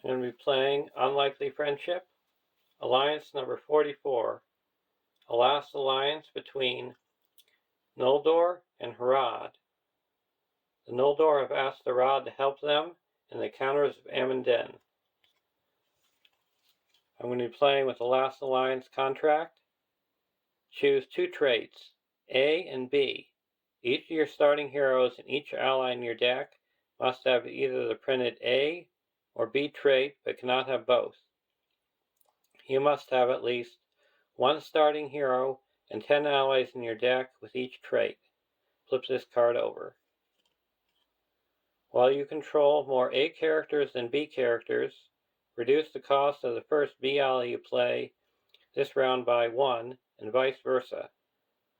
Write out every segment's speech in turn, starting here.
I'm going to be playing Unlikely Friendship, Alliance number 44, a last alliance between Noldor and Harad. The Noldor have asked Harad to help them in the counters of Amon. I'm going to be playing with the last alliance contract. Choose two traits, A and B. Each of your starting heroes and each ally in your deck must have either the printed A or B trait, but cannot have both. You must have at least one starting hero and 10 allies in your deck with each trait. Flip this card over. While you control more A characters than B characters, reduce the cost of the first B ally you play this round by 1, and vice versa.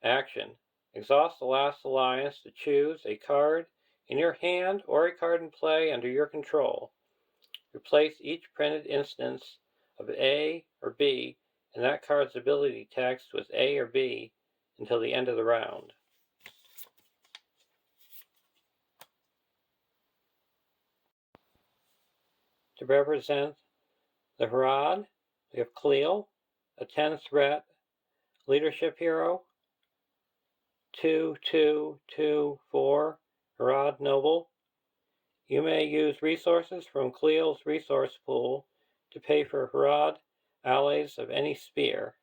Action. Exhaust the last alliance to choose a card in your hand or a card in play under your control. Replace each printed instance of A or B and that card's ability text with A or B until the end of the round. To represent the Harad, we have Cleel, a 10 threat leadership hero. 2/2/2/4 Harad Noble. You may use resources from Cleel's resource pool to pay for Harad allies of any sphere.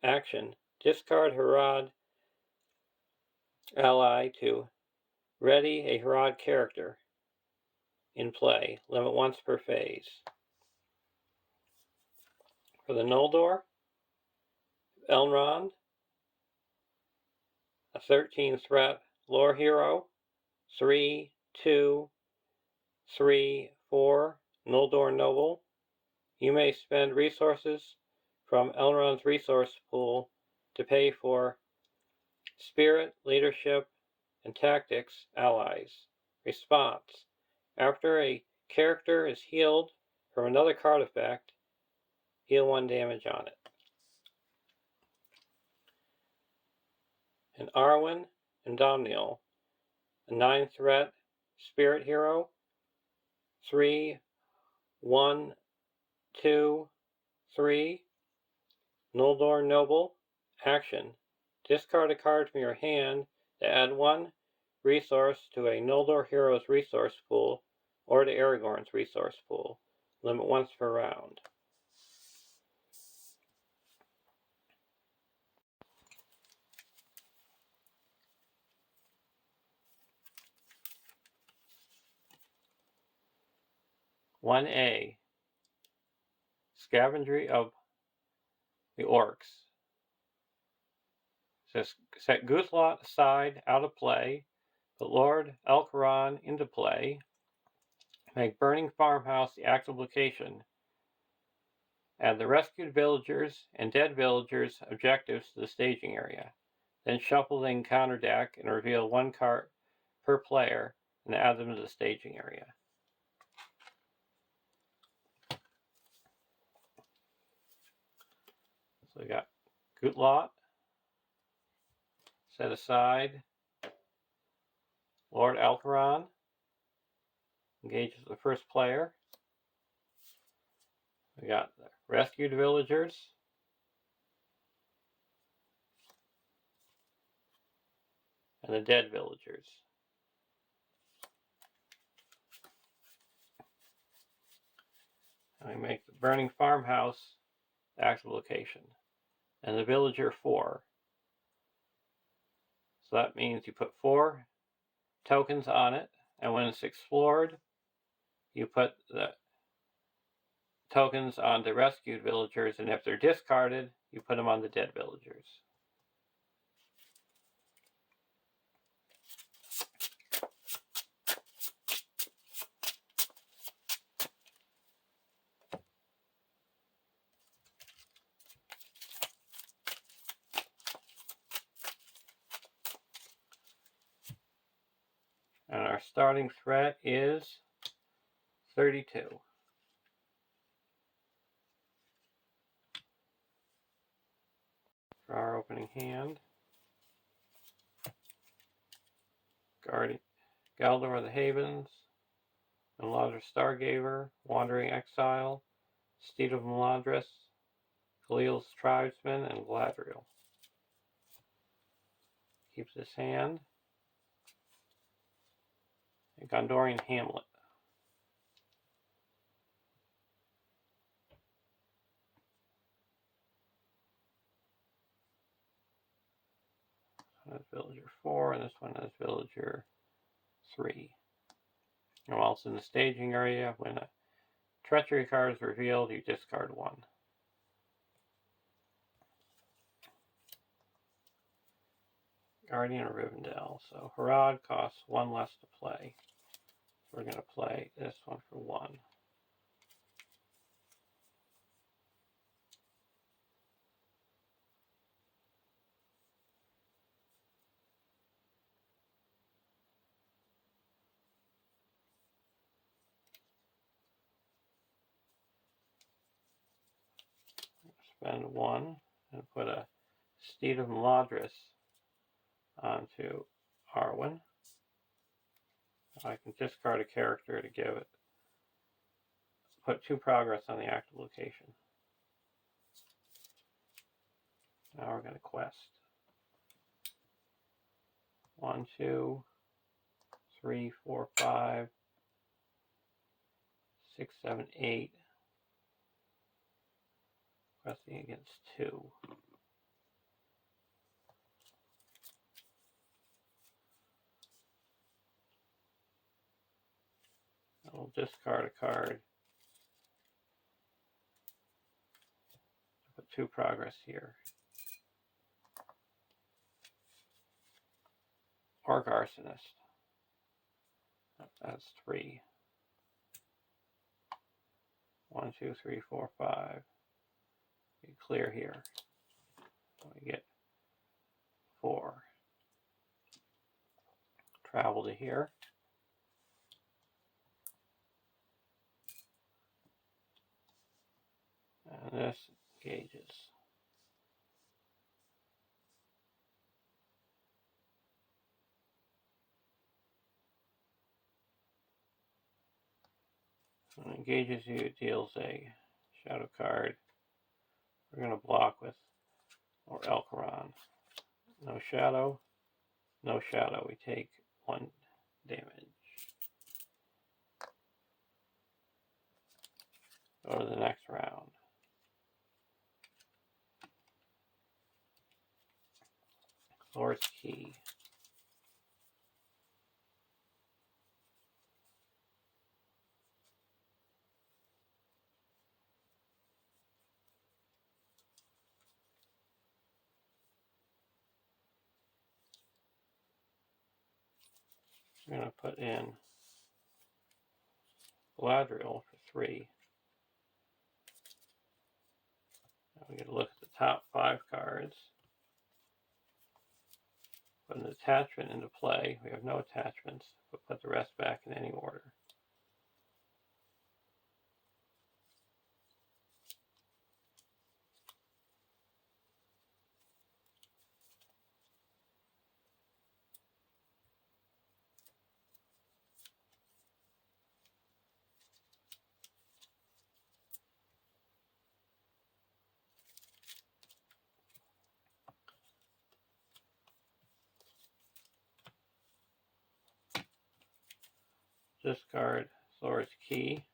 Action. Discard Harad ally to ready a Harad character in play. Limit once per phase. For the Noldor, Elrond, a 13 threat lore hero. 3/2/3/4 Noldor Noble. You may spend resources from Elrond's resource pool to pay for Spirit, Leadership, and Tactics allies. Response. After a character is healed from another card effect, heal 1 damage on it. And Arwen and Domnil, a 9 threat Spirit hero. 3/1/2/3 Noldor Noble. Action. Discard a card from your hand to add 1 resource to a Noldor hero's resource pool or to Aragorn's resource pool. Limit once per round. "1A. Scavenger of the Orcs. Says set Guthlot aside out of play, put Lord Elcaron into play, make Burning Farmhouse the active location, add the rescued villagers and dead villagers objectives to the staging area, then shuffle the encounter deck and reveal 1 card per player and add them to the staging area." So we got Guthlot, set aside Lord Elcaron, engages the first player. We got the rescued villagers, and the dead villagers. And we make the Burning Farmhouse the active location, and the villager 4. So that means you put 4 tokens on it, and when it's explored, you put the tokens on the rescued villagers, and if they're discarded, you put them on the dead villagers. And our starting threat is 32. For our opening hand, Galdor of the Havens, Noldor Stargaver, Wandering Exile, Steed of Melandris, Khalil's Tribesman, and Galadriel. Keeps his hand. And Gondorian Hamlet. This one is Villager 4, and this one is Villager 3. And while it's in the staging area, when a treachery card is revealed, you discard 1. Guardian of Rivendell. So Harad costs 1 less to play. So we're going to play this one for 1. Spend 1 and put a Steed of Melandris onto Arwen. I can discard a character to give it. Put 2 progress on the active location. Now we're going to quest. 1, 2, 3, 4, 5, 6, 7, 8. Questing against 2. I'll discard a card. Put 2 progress here. Orc Arsonist. That's 3. 1, 2, 3, 4, 5. You clear here. We get 4. Travel to here. And this engages. When it engages you, it deals a shadow card. We're going to block with or Elkaron. No shadow. No shadow. We take 1 damage. Go to the next round. Lord's Key. We're going to put in Galadriel for 3. Now we're going to look at the top 5 cards. Put an attachment into play. We have no attachments, but put the rest back in any order. Discard Lord's Key.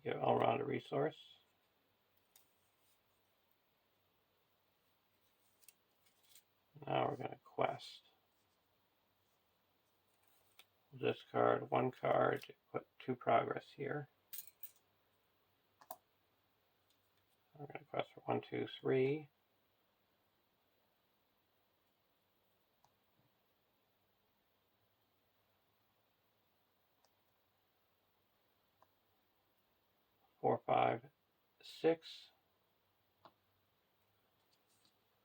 Give Elrond a resource. Now we're going to quest. Discard 1 card, put 2 progress here. We're going to quest for 1, 2, 3. Four, 5, 6.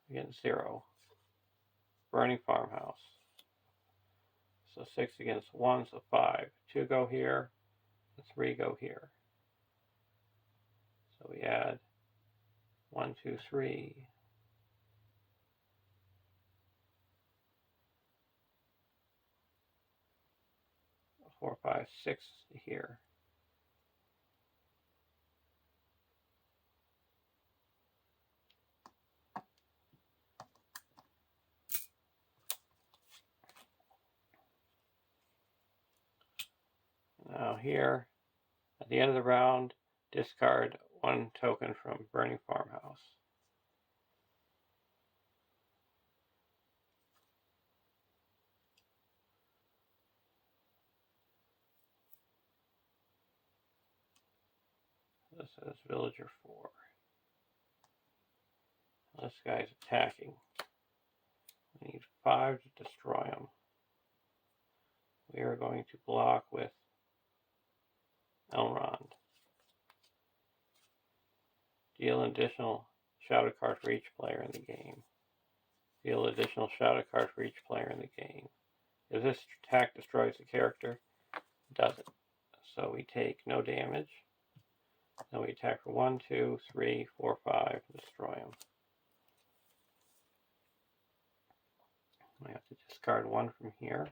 Against 0. Burning Farmhouse. So 6 against 1, so 5. 2 go here, and 3 go here. So we add 1, 2, 3. 4, 5, 6 here. here. At the end of the round, discard 1 token from Burning Farmhouse. This is Villager 4. This guy's attacking. We need 5 to destroy him. We are going to block with Elrond. Deal an additional shadow card for each player in the game. Deal an additional shadow card for each player in the game. If this attack destroys the character, it doesn't. So we take no damage. Then we attack for 1, 2, 3, 4, 5, destroy him. We have to discard 1 from here.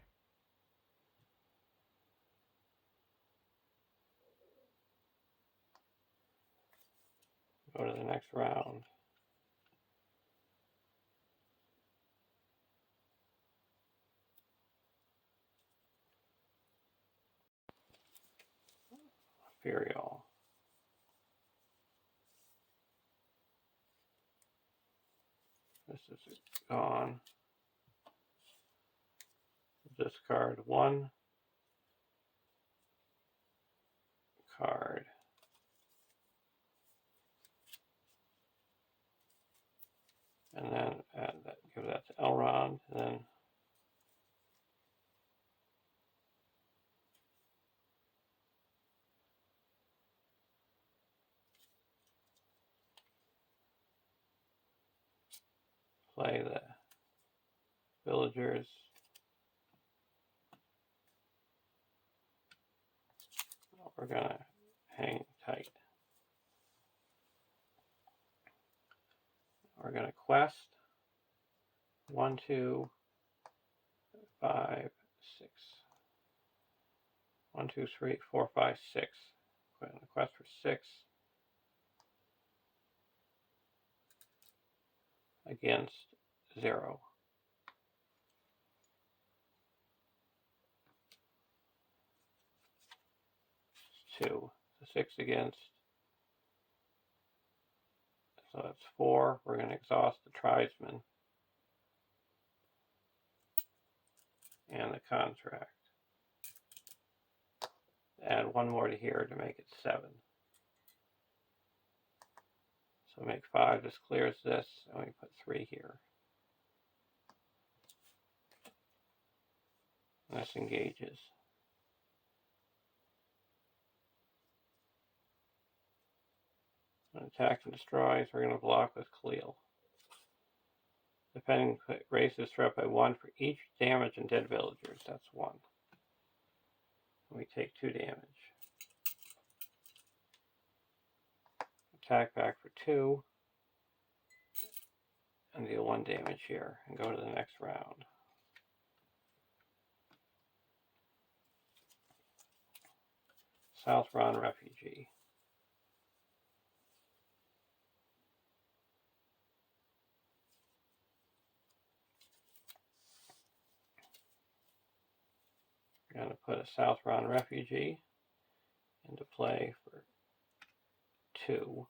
Go to the next round. Imperial. This is gone. Discard 1 card. And then give that to Elrond. And then play the villagers. We're gonna hang tight. We're gonna quest 1, 2, 5, 6. 1, 2, 3, 4, 5, 6. We're gonna quest for 6 against 0. 2. So 6 against. So that's 4. We're going to exhaust the tribesman and the contract. Add 1 more to here to make it 7. So make 5. This clears this, and we put 3 here. And this engages. When attacks and destroys, we're going to block with Khalil. Defending raises threat by 1 for each damage and dead villagers. That's 1. And we take 2 damage. Attack back for 2. And deal 1 damage here. And go to the next round. Southron Refugee. We're going to put a Southron Refugee into play for 2.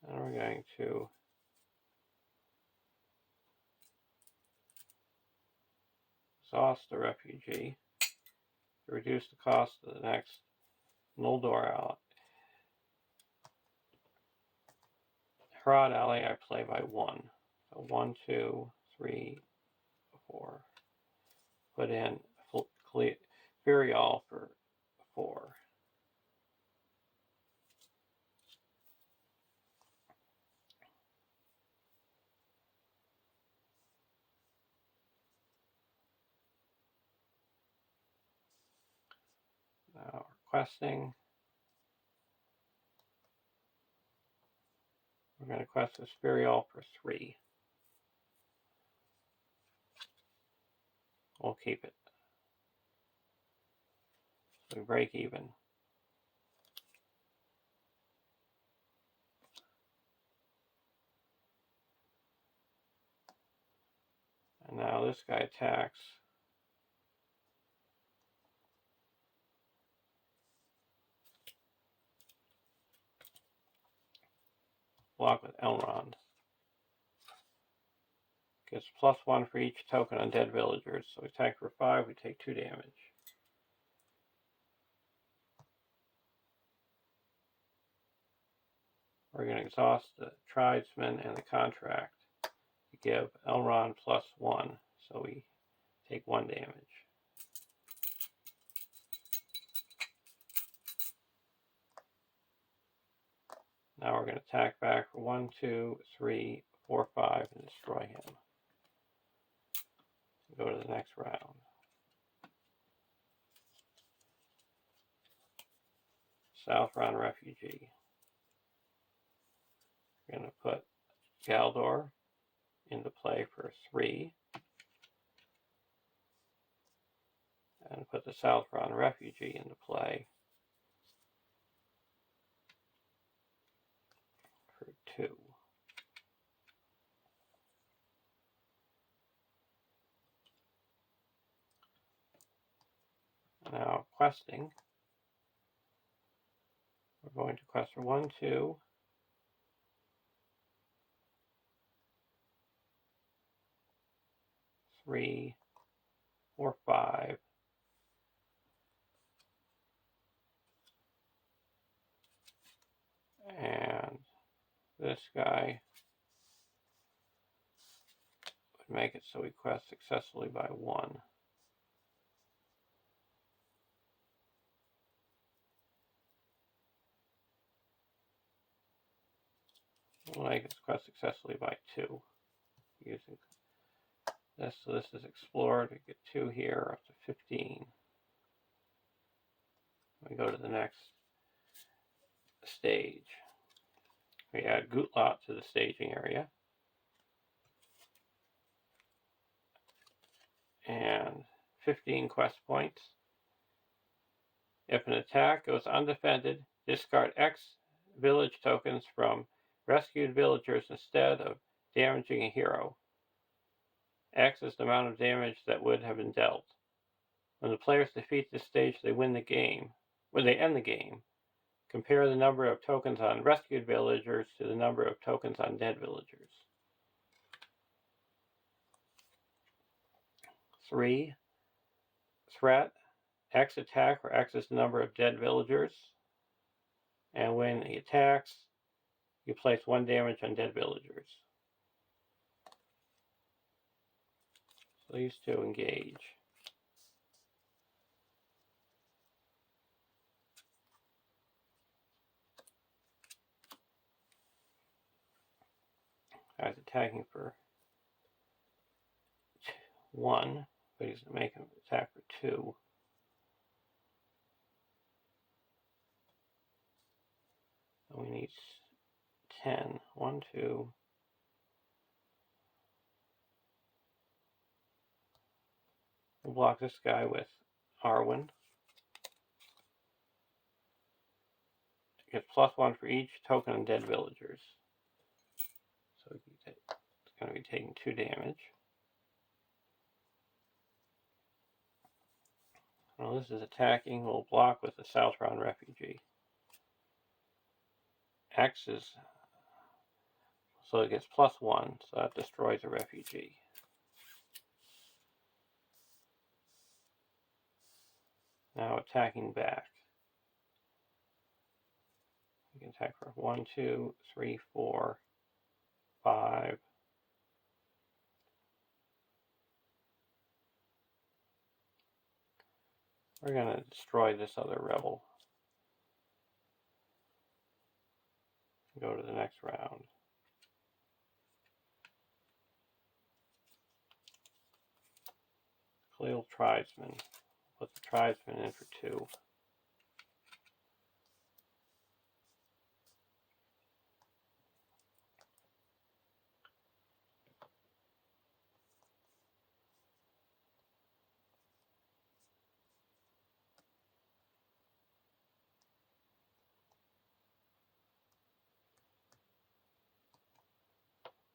And we're going to exhaust the refugee to reduce the cost of the next Noldor ally. Harad ally I play by 1. So 1, 2, 3, 4. Put in Furial for 4. Now requesting. We're going to quest this Furial for 3. We'll keep it. So we break even. And now this guy attacks. Block with Elrond. Gets +1 for each token on dead villagers. So we attack for 5, we take 2 damage. We're going to exhaust the tribesman and the contract to give Elrond +1. So we take 1 damage. Now we're going to attack back for 1, 2, 3, 4, 5 and destroy him. Go to the next round. Southron Refugee. We're going to put Galdor into play for 3. And put the Southron Refugee into play for 2. Now questing. We're going to quest for 1, 2, 3, 4, 5. And this guy would make it so we quest successfully by 1. We'll make it quest successfully by 2. Using this, so this is explored. We get 2 here up to 15. We go to the next stage. We add Gutlot to the staging area. And 15 quest points. If an attack goes undefended, discard X village tokens from rescued villagers instead of damaging a hero. X is the amount of damage that would have been dealt. When the players defeat this stage, they win the game. When they end the game, compare the number of tokens on rescued villagers to the number of tokens on dead villagers. 3. Threat. X attack, where X is the number of dead villagers. And when he attacks, you place 1 damage on dead villagers. So these 2 engage. Guy's attacking for 1, but he's going to make him attack for 2. So we need 10. 1, 2. We'll block this guy with Arwen. Gets +1 for each token on dead villagers. So it's going to be taking 2 damage. Well, this is attacking. We'll block with the Southron Refugee. X is, so it gets +1, so that destroys a refugee. Now attacking back. You can attack for 1, 2, 3, 4, 5. We're going to destroy this other rebel. Go to the next round. Khalil Tribesman. Put the Tribesman in for 2.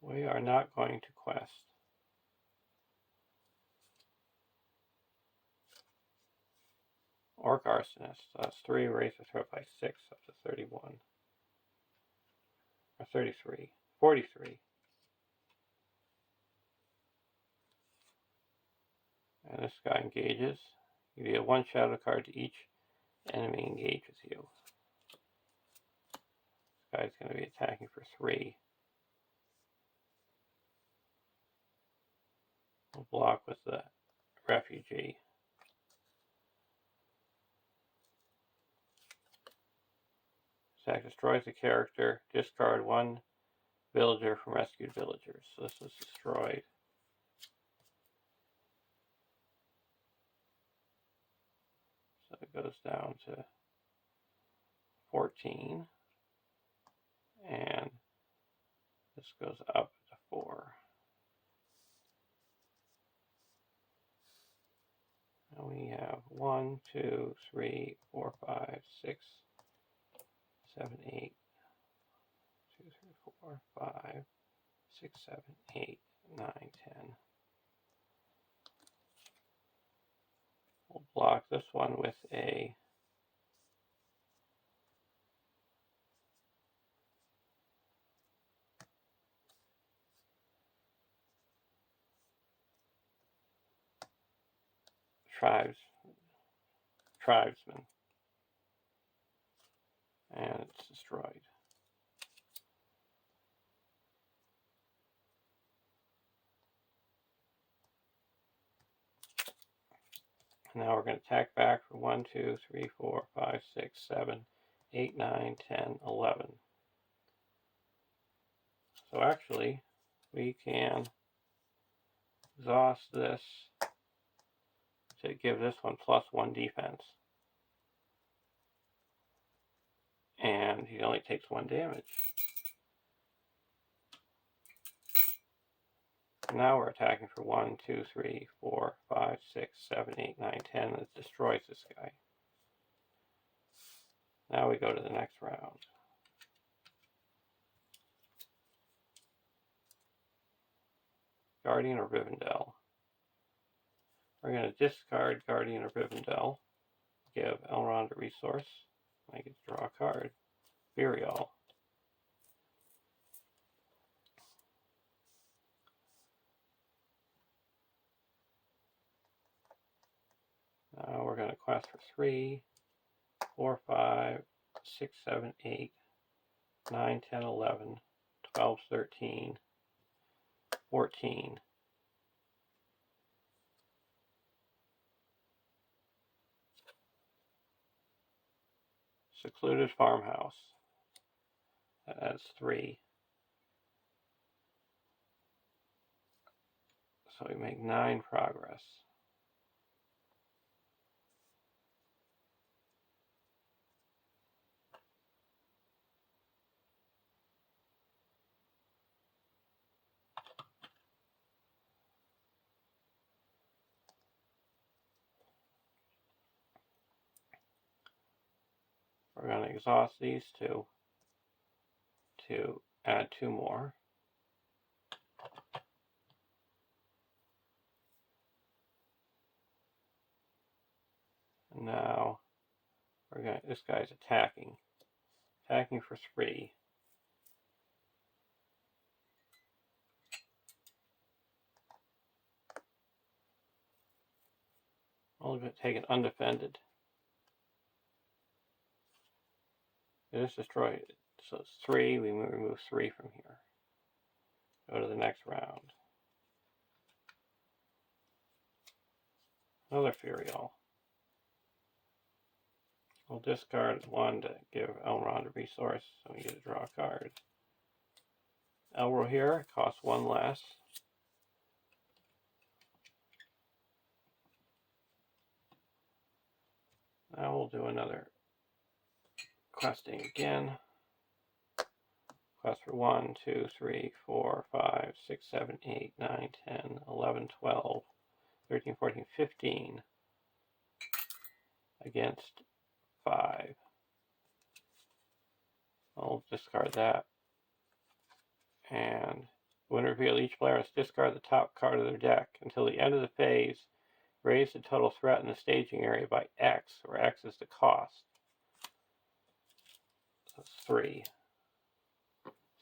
We are not going to quest. Orc Arsonist. So that's 3, raise the threat by 6 up to 31. Or 33. 43. And this guy engages. You deal 1 shadow card to each enemy engaged with you. This guy's going to be attacking for 3. We'll block with the refugee. Attack destroys the character. Discard 1 villager from rescued villagers. So this is destroyed. So it goes down to 14. And this goes up to 4. And we have 1, 2, 3, 4, 5, 6, 7, 8. 2, 3, 4, 5, 6, 7, 8, 9, 10. We'll block this one with a tribesman. And it's destroyed. Now we're going to attack back for 1, 2, 3, 4, 5, 6, 7, 8, 9, 10, 11. So actually, we can exhaust this to give this one +1 defense. And he only takes 1 damage. Now we're attacking for 1, 2, 3, 4, 5, 6, 7, 8, 9, 10, and it destroys this guy. Now we go to the next round. Guardian of Rivendell. We're going to discard Guardian of Rivendell, give Elrond a resource. I get to draw a card. Burial. Now we're going to quest for 3, 4, 5, 6, 7, 8, 9, 10, 11, 12, 13, 14. Secluded Farmhouse. That adds 3. So we make 9 progress. We're going to exhaust these 2 to add 2 more. And now this guy's attacking. Attacking for 3. Only going to take it undefended. It is destroyed. So it's 3. We remove 3 from here. Go to the next round. Another Furial. We'll discard 1 to give Elrond a resource, so we get to draw a card. Elro here costs 1 less. Now we'll do another questing again. Quest for 1, 2, 3, 4, 5, 6, 7, 8, 9, 10, 11, 12, 13, 14, 15 against 5. I'll discard that. And when revealed, each player must discard the top card of their deck. Until the end of the phase, Raise the total threat in the staging area by X, where X is the cost. So that's 3.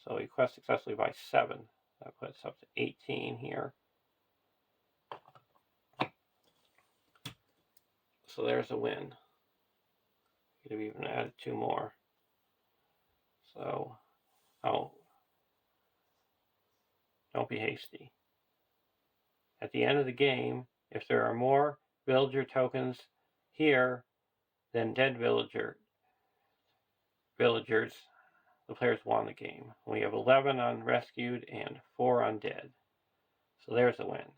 So we quest successfully by 7. That puts up to 18 here. So there's a win. Could have even added 2 more. So, don't be hasty. At the end of the game, if there are more villager tokens here than dead villagers, the players won the game. We have 11 on rescued and 4 on dead. So there's a win.